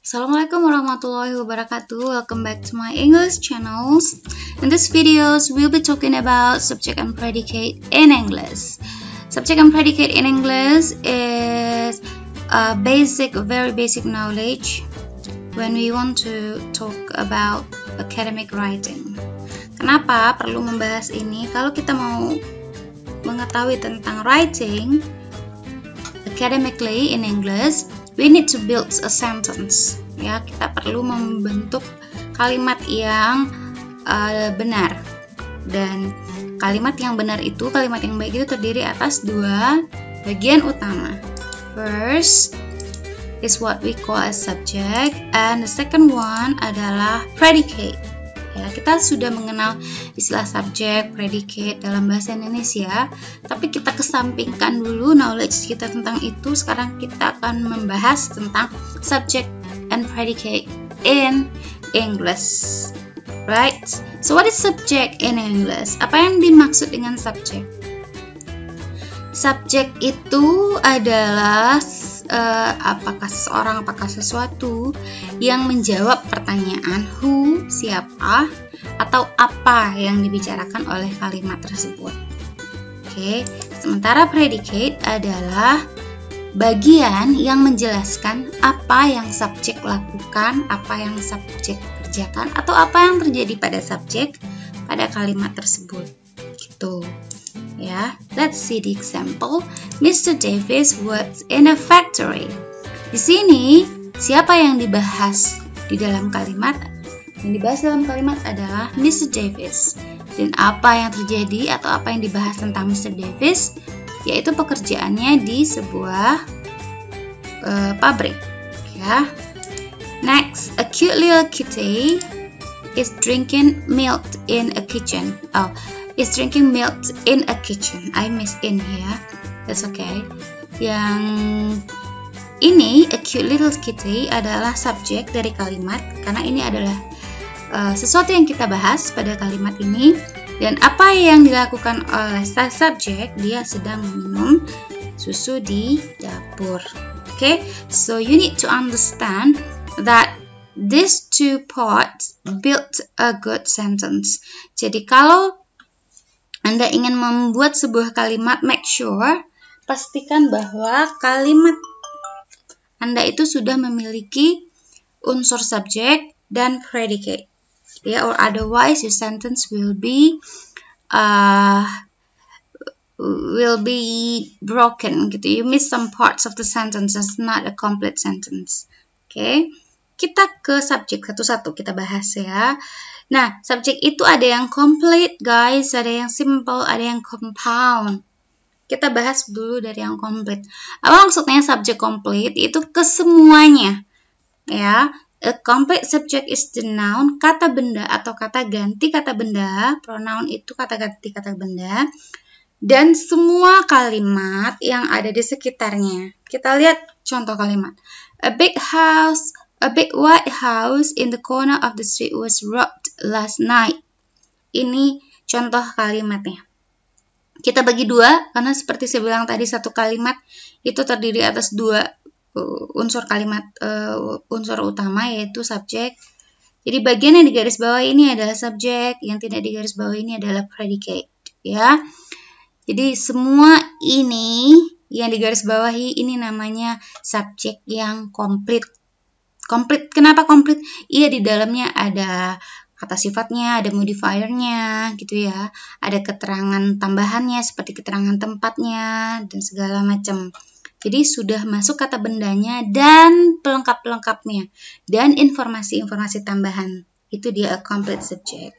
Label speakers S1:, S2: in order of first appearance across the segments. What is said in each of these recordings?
S1: Assalamualaikum warahmatullahi wabarakatuh. Welcome back to my English channels. In this videos, we'll be talking about subject and predicate in English. Subject and predicate in English is a very basic knowledge when we want to talk about academic writing. Kenapa perlu membahas ini? Kalau kita mau mengetahui tentang writing academically in English, we need to build a sentence. Ya, kita perlu membentuk kalimat yang benar. Dan kalimat yang benar itu, kalimat yang baik itu terdiri atas dua bagian utama. First is what we call as subject, and the second one adalah predicate. Ya, kita sudah mengenal istilah subject, predicate dalam bahasa Indonesia, tapi kita kesampingkan dulu knowledge kita tentang itu. Sekarang kita akan membahas tentang subject and predicate in English. Right? So what is subject in English? Apa yang dimaksud dengan subject? Subject itu adalah apakah sesuatu yang menjawab pertanyaan who, siapa, atau apa yang dibicarakan oleh kalimat tersebut. Oke, sementara predicate adalah bagian yang menjelaskan apa yang subjek lakukan, apa yang subjek kerjakan, atau apa yang terjadi pada subjek pada kalimat tersebut. Gitu. Ya, let's see the example. Mr. Davis works in a factory. Di sini, siapa yang dibahas di dalam kalimat? Yang dibahas dalam kalimat adalah Mr. Davis. Dan apa yang terjadi atau apa yang dibahas tentang Mr. Davis? Yaitu pekerjaannya di sebuah pabrik. Ya. Next, a cute little kitty is drinking milk in a kitchen. Is drinking milk in a kitchen. I miss in here. That's okay. Yang ini, a cute little kitty, adalah subjek dari kalimat karena ini adalah sesuatu yang kita bahas pada kalimat ini. Dan apa yang dilakukan oleh subjek? Dia sedang meminum susu di dapur. Okay, so you need to understand that these two parts build a good sentence. Jadi kalau Anda ingin membuat sebuah kalimat, make sure, pastikan bahwa kalimat Anda itu sudah memiliki unsur subjek dan predicate. Ya, or otherwise your sentence will be broken gitu. You miss some parts of the sentence. It's not a complete sentence. Okay? Kita ke subjek satu-satu kita bahas ya. Nah, subjek itu ada yang complete, guys, ada yang simple, ada yang compound. Kita bahas dulu dari yang complete. Apa maksudnya subjek complete? Itu kesemuanya. Ya, a complete subject is the noun, kata benda atau kata ganti kata benda. Pronoun itu kata ganti kata benda. Dan semua kalimat yang ada di sekitarnya. Kita lihat contoh kalimat. A big white house in the corner of the street was robbed last night. Ini contoh kalimatnya. Kita bagi dua, karena seperti saya bilang tadi, satu kalimat itu terdiri atas dua unsur kalimat, unsur utama yaitu subjek. Jadi bagian yang digaris bawah ini adalah subjek, yang tidak digaris bawah ini adalah predicate. Ya. Jadi semua ini yang digaris bawahi ini namanya subjek yang komplit. Komplit, kenapa komplit? Iya, di dalamnya ada kata sifatnya, ada modifiernya, gitu ya. Ada keterangan tambahannya seperti keterangan tempatnya dan segala macam. Jadi sudah masuk kata bendanya dan pelengkap-pelengkapnya dan informasi-informasi tambahan. Itu dia a complete subject.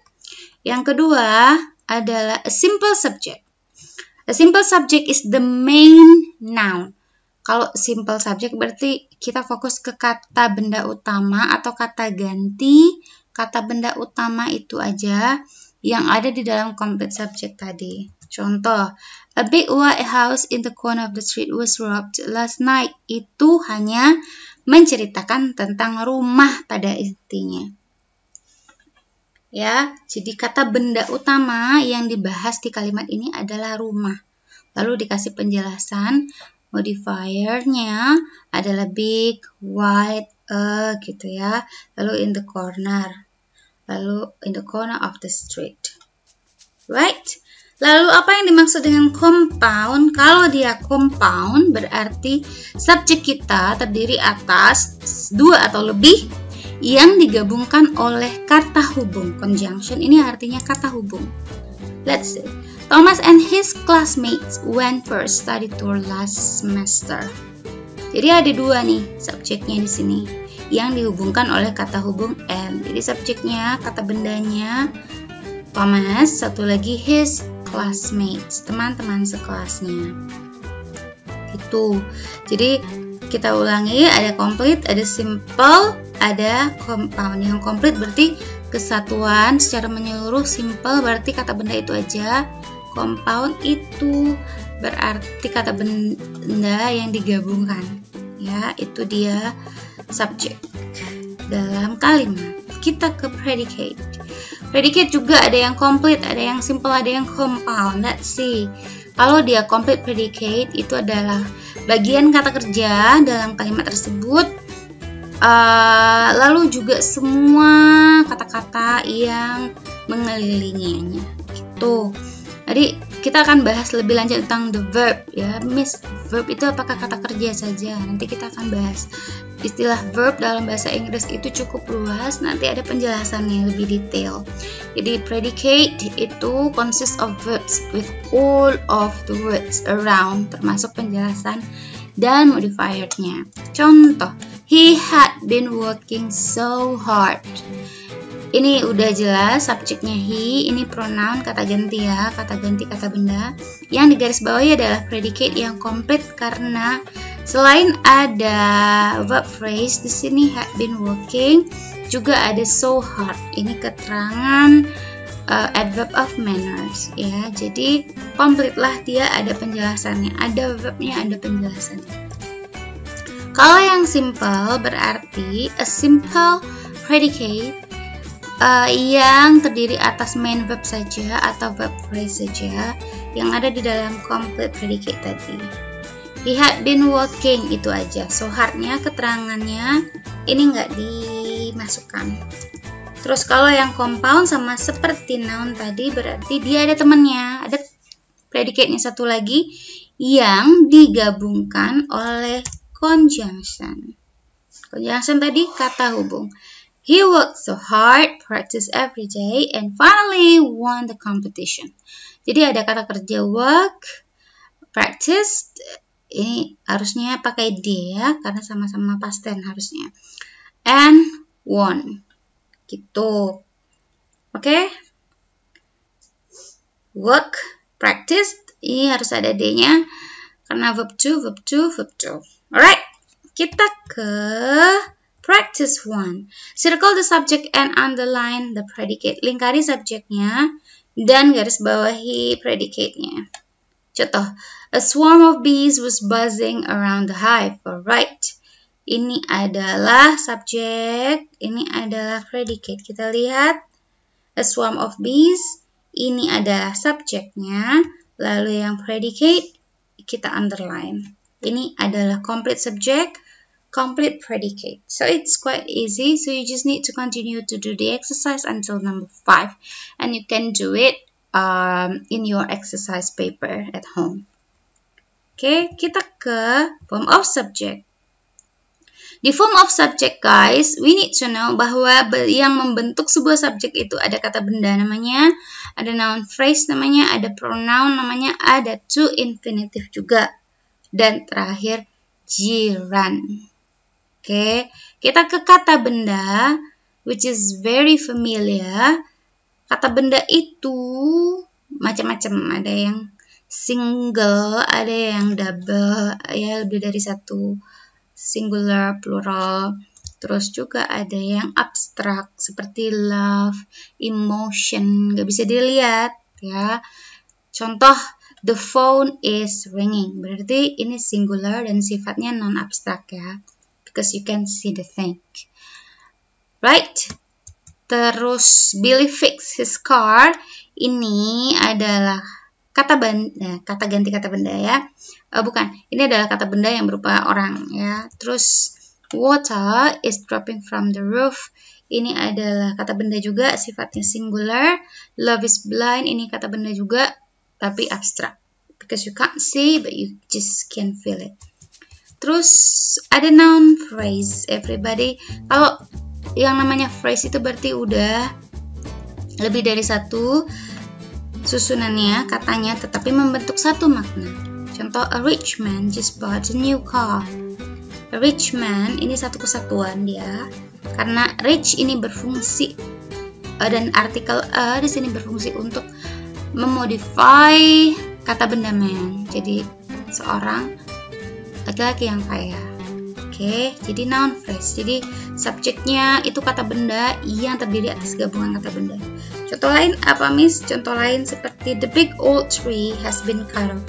S1: Yang kedua adalah a simple subject. A simple subject is the main noun. Kalau simple subject berarti kita fokus ke kata benda utama atau kata ganti kata benda utama itu aja yang ada di dalam complete subject tadi. Contoh, a big white house in the corner of the street was robbed last night. Itu hanya menceritakan tentang rumah pada intinya. Ya, jadi kata benda utama yang dibahas di kalimat ini adalah rumah. Lalu dikasih penjelasan. Modifiernya adalah big, white, gitu ya. Lalu in the corner. Lalu in the corner of the street. Right? Lalu apa yang dimaksud dengan compound? Kalau dia compound berarti subjek kita terdiri atas 2 atau lebih yang digabungkan oleh kata hubung. Conjunction ini artinya kata hubung. Let's see. Thomas and his classmates went for a study tour last semester. Jadi ada 2 nih subjeknya di sini yang dihubungkan oleh kata hubung and. Jadi subjeknya, kata bendanya Thomas, satu lagi his classmates, teman-teman sekelasnya. Gitu. Jadi kita ulangi, ada complete, ada simple, ada compound. Yang complete berarti kesatuan secara menyeluruh, simple berarti kata benda itu aja, compound itu berarti kata benda yang digabungkan. Ya, itu dia subjek dalam kalimat. Kita ke predicate. Predicate juga ada yang complete, ada yang simple, ada yang compound. Let's see. Kalau dia complete predicate itu adalah bagian kata kerja dalam kalimat tersebut, lalu juga semua kata-kata yang mengelilinginya. Gitu. Jadi kita akan bahas lebih lanjut tentang the verb ya. Miss, verb itu apakah kata kerja saja? Nanti kita akan bahas. Istilah verb dalam bahasa Inggris itu cukup luas, nanti ada penjelasannya lebih detail. Jadi predicate itu consists of verbs with all of the words around, termasuk penjelasan dan modifiernya. Contoh, he had been working so hard. Ini udah jelas subjeknya he, ini pronoun kata ganti ya, kata ganti kata benda. Yang digarisbawahi adalah predicate yang komplit karena selain ada verb phrase di sini had been working, juga ada so hard. Ini keterangan adverb of manners ya. Jadi komplit lah dia, ada penjelasannya, ada verbnya, ada penjelasannya. Kalau yang simple berarti a simple predicate yang terdiri atas main verb saja atau verb phrase saja yang ada di dalam complete predicate tadi. He had been working, itu aja. So hardnya, keterangannya ini nggak dimasukkan. Terus kalau yang compound sama seperti noun tadi berarti dia ada temannya, ada predicate-nya satu lagi yang digabungkan oleh conjunction. Conjunction tadi kata hubung. He worked so hard, practiced every day, and finally won the competition. Jadi ada kata kerja work, practice, ini harusnya pakai D ya, karena sama-sama past tense harusnya. And won. Gitu. Oke? Work, practice, ini harus ada D-nya, karena verb to, verb to, verb to. Alright, kita ke practice 1. Circle the subject and underline the predicate. Lingkari subjeknya dan garis bawahi predicate-nya. Contoh, a swarm of bees was buzzing around the hive. Alright. Ini adalah subjek, ini adalah predicate. Kita lihat a swarm of bees, ini adalah subjeknya, lalu yang predicate kita underline. Ini adalah complete subject, complete predicate. So it's quite easy. So you just need to continue to do the exercise until number 5, and you can do it in your exercise paper at home. Oke, kita ke form of subject. Di form of subject, guys, we need to know bahwa yang membentuk sebuah subjek itu ada kata benda namanya, ada noun phrase namanya, ada pronoun namanya, ada to infinitive juga, dan terakhir gerund. Oke, kita ke kata benda, which is very familiar. Kata benda itu macam-macam, ada yang single, ada yang double, ya lebih dari satu, singular, plural. Terus juga ada yang abstrak, seperti love, emotion, nggak bisa dilihat, ya. Contoh, the phone is ringing, berarti ini singular dan sifatnya non-abstrak ya. Because you can see the thing. Right? Terus Billy fixed his car. Ini adalah kata ganti kata benda ya. Bukan, ini adalah kata benda yang berupa orang ya. Terus Water is dropping from the roof. Ini adalah kata benda juga, sifatnya singular. Love is blind, ini kata benda juga, tapi abstrak. Because you can't see, but you just can feel it. Terus ada noun phrase, everybody. Kalau yang namanya phrase itu berarti udah lebih dari satu susunannya, katanya, tetapi membentuk satu makna. Contoh, a rich man just bought a new car. A rich man ini satu kesatuan dia, karena rich ini berfungsi dan artikel a di sini berfungsi untuk memodify kata benda man. Jadi seorang laki-laki yang kaya. Oke, jadi noun phrase. Jadi subjeknya itu kata benda yang terdiri atas gabungan kata benda. Contoh lain apa, Miss? Contoh lain seperti the big old tree has been cut off.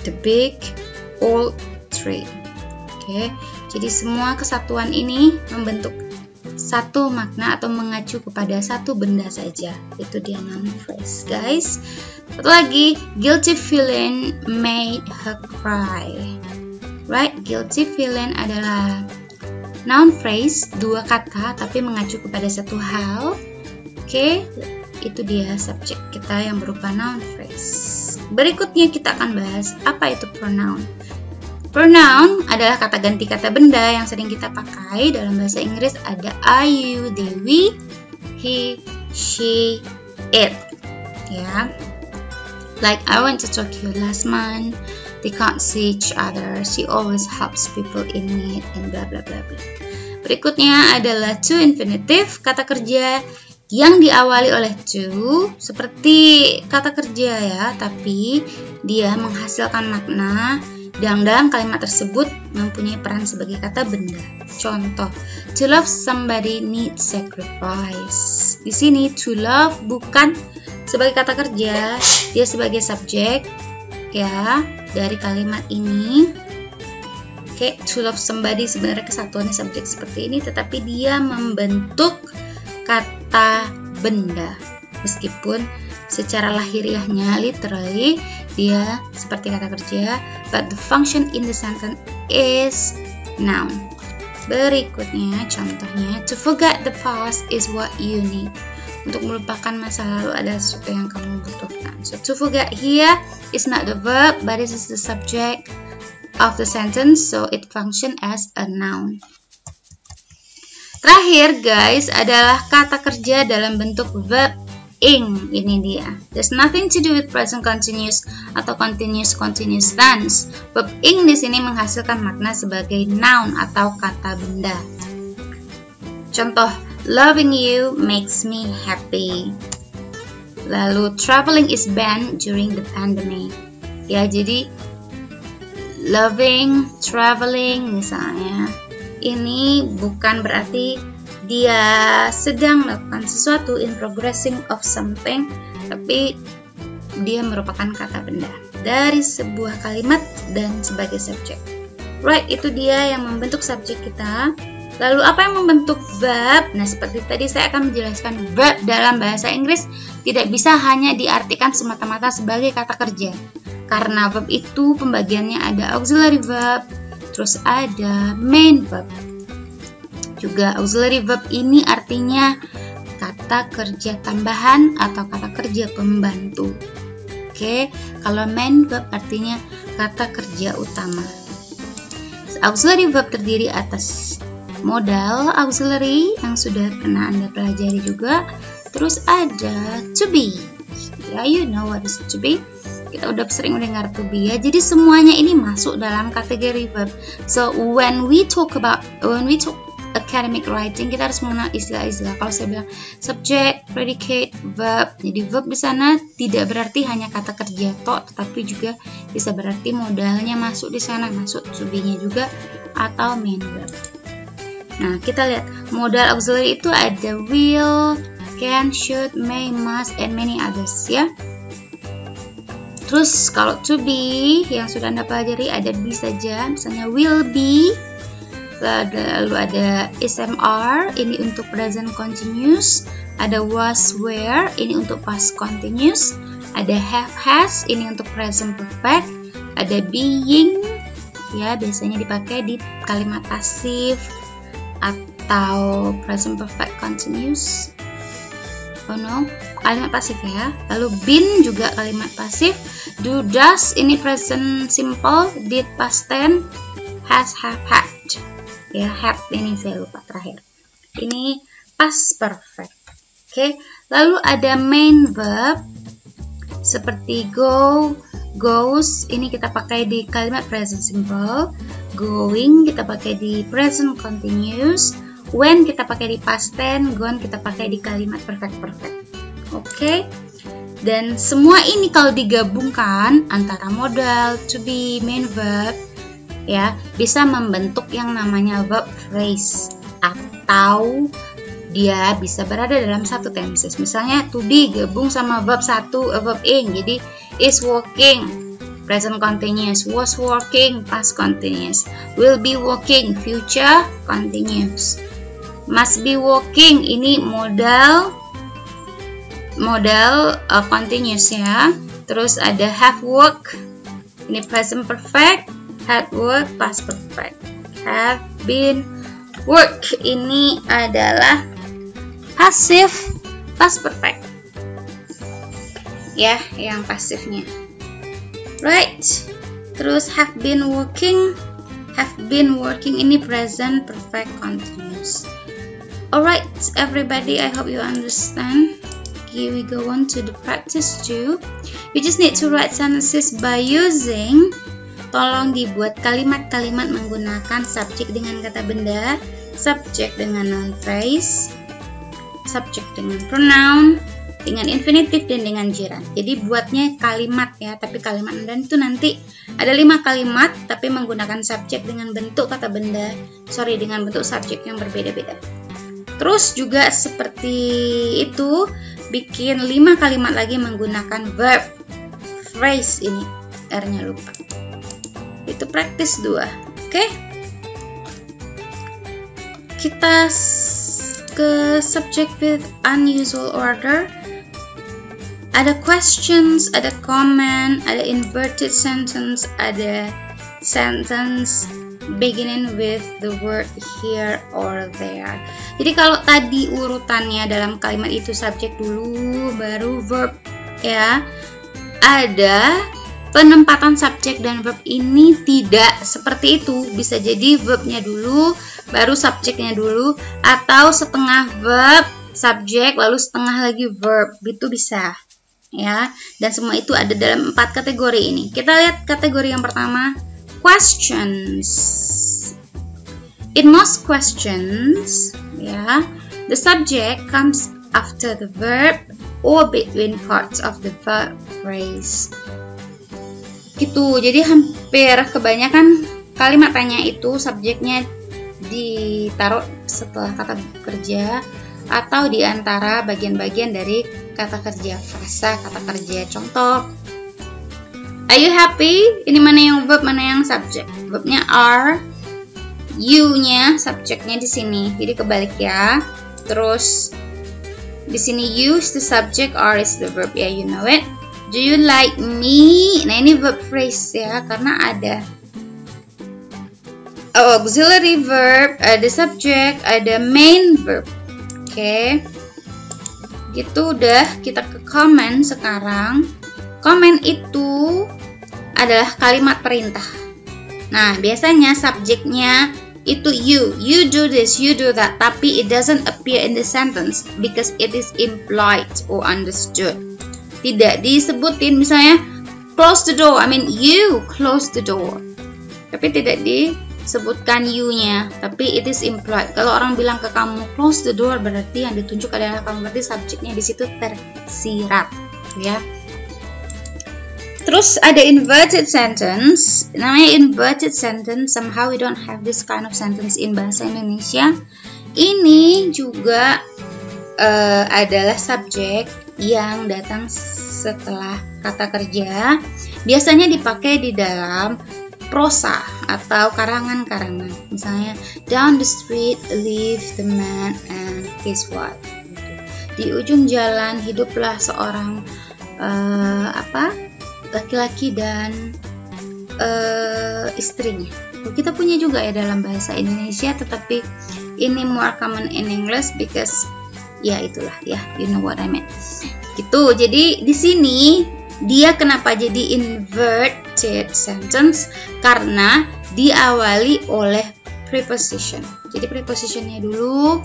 S1: The big old tree. Oke, jadi semua kesatuan ini membentuk satu makna atau mengacu kepada satu benda saja. Itu dia noun phrase, guys. Satu lagi, guilty feeling made her cry. Right, guilty feeling adalah noun phrase, dua kata tapi mengacu kepada satu hal. Oke, itu dia subjek kita yang berupa noun phrase. Berikutnya kita akan bahas apa itu pronoun. Pronoun adalah kata ganti kata benda yang sering kita pakai dalam bahasa Inggris. Ada I, you, they, we, he, she, it. Ya, like I went to Tokyo last month. They can't see each other. She always helps people in need and bla bla bla bla. Berikutnya adalah to infinitive, kata kerja yang diawali oleh to, seperti kata kerja ya, tapi dia menghasilkan makna yang dalam kalimat tersebut mempunyai peran sebagai kata benda. Contoh, to love somebody needs sacrifice. Di sini to love bukan sebagai kata kerja, dia sebagai subjek ya dari kalimat ini. Oke, to love somebody sebenarnya kesatuannya subjek seperti ini, tetapi dia membentuk kata benda meskipun secara lahiriahnya literally dia seperti kata kerja, but the function in the sentence is noun. Berikutnya contohnya, to forget the past is what you need. Untuk melupakan masa lalu adalah sesuatu yang kamu butuhkan. So to forget here is not the verb, but this is the subject of the sentence, so it function as a noun. Terakhir guys adalah kata kerja dalam bentuk verb ing. Ini dia. There's nothing to do with present continuous atau continuous tense. Verb ing di sini menghasilkan makna sebagai noun atau kata benda. Contoh, loving you makes me happy. Lalu traveling is banned during the pandemic. Ya, jadi loving, traveling misalnya, ini bukan berarti dia sedang melakukan sesuatu, in progressing of something, tapi dia merupakan kata benda dari sebuah kalimat dan sebagai subjek. Right, itu dia yang membentuk subjek kita. Lalu apa yang membentuk verb? Nah, seperti tadi saya akan menjelaskan verb dalam bahasa Inggris tidak bisa hanya diartikan semata-mata sebagai kata kerja. Karena verb itu pembagiannya ada auxiliary verb, terus ada main verb. Juga auxiliary verb ini artinya kata kerja tambahan atau kata kerja pembantu. Oke, kalau main verb artinya kata kerja utama. Auxiliary verb terdiri atas modal auxiliary yang sudah pernah Anda pelajari juga. Terus ada to be. Ya, you know what is to be. Kita udah sering mendengar to be ya. Jadi semuanya ini masuk dalam kategori verb. So when we talk academic writing, kita harus mengenal istilah-istilah. Kalau saya bilang subject, predicate, verb. Jadi verb di sana tidak berarti hanya kata kerja tok, tetapi juga bisa berarti modalnya masuk di sana, masuk to be-nya juga atau main verb. Nah, kita lihat modal auxiliary itu ada will, can, should, may, must, and many others ya. Terus kalau to be yang sudah Anda pelajari ada be saja, misalnya will be. Lalu ada SMR, ini untuk present continuous. Ada was, were, ini untuk past continuous. Ada have, has, ini untuk present perfect. Ada being, ya, biasanya dipakai di kalimat pasif atau present perfect continuous. Oh no, kalimat pasif ya. Lalu been juga kalimat pasif. Do, does ini present simple. Did past tense. Has, have, had. Ya, had ini saya lupa terakhir. Ini past perfect. Oke, lalu ada main verb seperti go, goes. Ini kita pakai di kalimat present simple. Going kita pakai di present continuous. When kita pakai di past tense. Gone kita pakai di kalimat perfect. Oke. Dan semua ini kalau digabungkan antara modal, to be, main verb, ya, bisa membentuk yang namanya verb phrase, atau dia bisa berada dalam satu tenses. Misalnya to be gabung sama verb verb ing, jadi is working present continuous, was working past continuous, will be working future continuous, must be working ini modal continuous ya. Terus ada have work ini present perfect, had work past perfect, have been work ini adalah pasif past perfect ya, yang pasifnya, right. Terus have been working ini present perfect continuous. Alright everybody, I hope you understand. Okay, we go on to the practice 2. You just need to write sentences by using, tolong dibuat kalimat-kalimat menggunakan subjek dengan kata benda, subjek dengan noun phrase, subjek dengan pronoun, dengan infinitive dan dengan gerund. Jadi buatnya kalimat ya, tapi kalimat dan itu nanti ada 5 kalimat tapi menggunakan subjek dengan bentuk kata benda, dengan bentuk subjek yang berbeda-beda. Terus juga seperti itu, bikin 5 kalimat lagi menggunakan verb phrase ini, R-nya lupa. Itu practice 2. Oke? Kita ke subject with unusual order. Ada questions, ada comment, ada inverted sentence, ada sentence beginning with the word here or there. Jadi kalau tadi urutannya dalam kalimat itu subjek dulu, baru verb ya. Ada penempatan subjek dan verb ini tidak seperti itu. Bisa jadi verbnya dulu, baru subjeknya dulu, atau setengah verb, subjek, lalu setengah lagi verb. Gitu bisa. Ya, dan semua itu ada dalam 4 kategori ini. Kita lihat kategori yang pertama, questions. In most questions, ya, the subject comes after the verb or between parts of the verb phrase. Gitu. Jadi hampir kebanyakan kalimat tanya itu subjeknya ditaruh setelah kata kerja atau di antara bagian-bagian dari kata kerja, frasa kata kerja. Contoh, are you happy? Ini mana yang verb, mana yang subjek? Verbnya are, you-nya subjeknya di sini. Jadi kebalik ya. Terus di sini you is the subject, are is the verb ya, you know it. Do you like me? Nah ini verb phrase ya, karena ada auxiliary verb, ada subject, ada main verb. Oke, gitu udah. Kita ke comment sekarang. Comment itu adalah kalimat perintah. Nah, biasanya subjeknya itu you do this, you do that, tapi it doesn't appear in the sentence because it is implied or understood. Tidak disebutin, misalnya close the door, I mean you close the door, tapi tidak disebutkan you-nya, tapi it is implied. Kalau orang bilang ke kamu close the door, berarti yang ditunjuk adalah kamu, berarti subjeknya di situ tersirat, ya. Terus ada inverted sentence. Namanya inverted sentence. Somehow we don't have this kind of sentence in bahasa Indonesia. Ini juga adalah subjek yang datang setelah kata kerja. Biasanya dipakai di dalam prosa atau karangan-karangan. Misalnya, down the street live the man and his wife. Di ujung jalan hiduplah seorang laki-laki dan istrinya. Kita punya juga ya dalam bahasa Indonesia, tetapi ini more common in English because ya itulah ya, you know what I mean. Gitu. Jadi di sini dia kenapa jadi inverted sentence? Karena diawali oleh preposition. Jadi prepositionnya dulu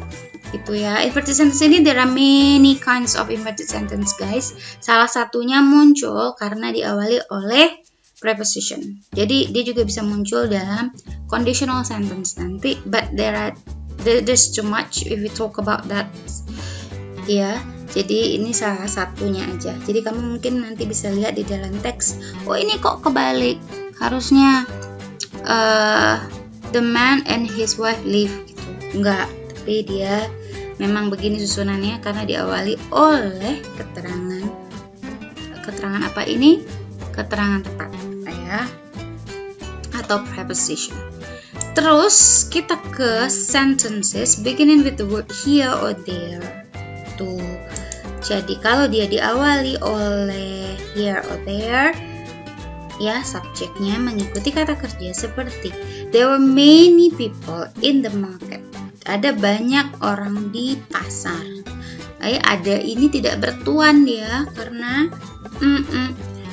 S1: gitu ya. Inverted sentence ini there are many kinds of inverted sentence guys. Salah satunya muncul karena diawali oleh preposition. Jadi dia juga bisa muncul dalam conditional sentence nanti, but there's too much if we talk about that. Ya, jadi ini salah satunya aja. Jadi kamu mungkin nanti bisa lihat di dalam teks, oh ini kok kebalik. Harusnya the man and his wife live gitu. Enggak, tapi dia memang begini susunannya karena diawali oleh keterangan apa ini? Keterangan tepat ya, atau preposition. Terus kita ke sentences beginning with the word here or there. Tuh. Jadi kalau dia diawali oleh here or there, ya subjeknya mengikuti kata kerja seperti there were many people in the market. Ada banyak orang di pasar. Ada ini tidak bertuan dia karena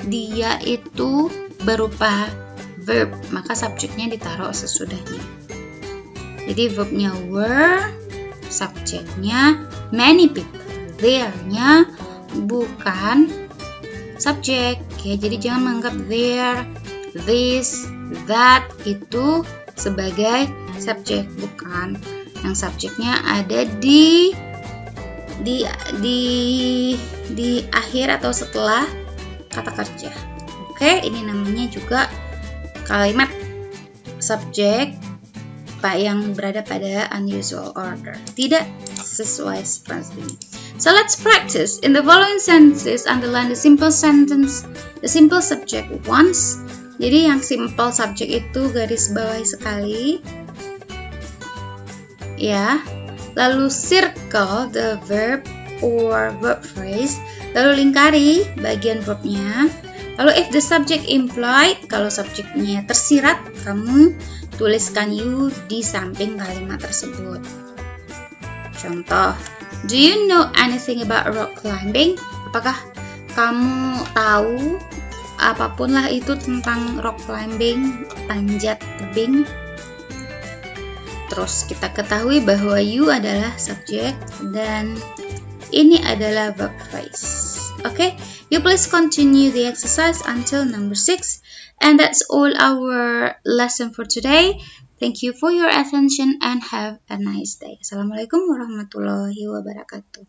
S1: dia itu berupa verb, maka subjeknya ditaruh sesudahnya. Jadi verbnya were, subjeknya many people, there-nya bukan subjek. Ya, jadi jangan menganggap there, this, that itu sebagai subjek, bukan. Yang subjeknya ada di akhir atau setelah kata kerja. Oke, ini namanya juga kalimat subjek yang berada pada unusual order, tidak sesuai seperti ini. So let's practice. In the following sentences, underline the simple sentence, the simple subject once. Jadi yang simple subject itu garis bawahi sekali, ya. Lalu circle the verb or verb phrase. Lalu lingkari bagian verbnya. Lalu if the subject implied, kalau subjeknya tersirat, kamu tuliskan you di samping kalimat tersebut. Contoh, do you know anything about rock climbing? Apakah kamu tahu apapun lah itu tentang rock climbing, panjat tebing? Terus kita ketahui bahwa you adalah subjek dan ini adalah verb phrase. Okay, you please continue the exercise until number 6. And that's all our lesson for today. Thank you for your attention and have a nice day. Assalamualaikum warahmatullahi wabarakatuh.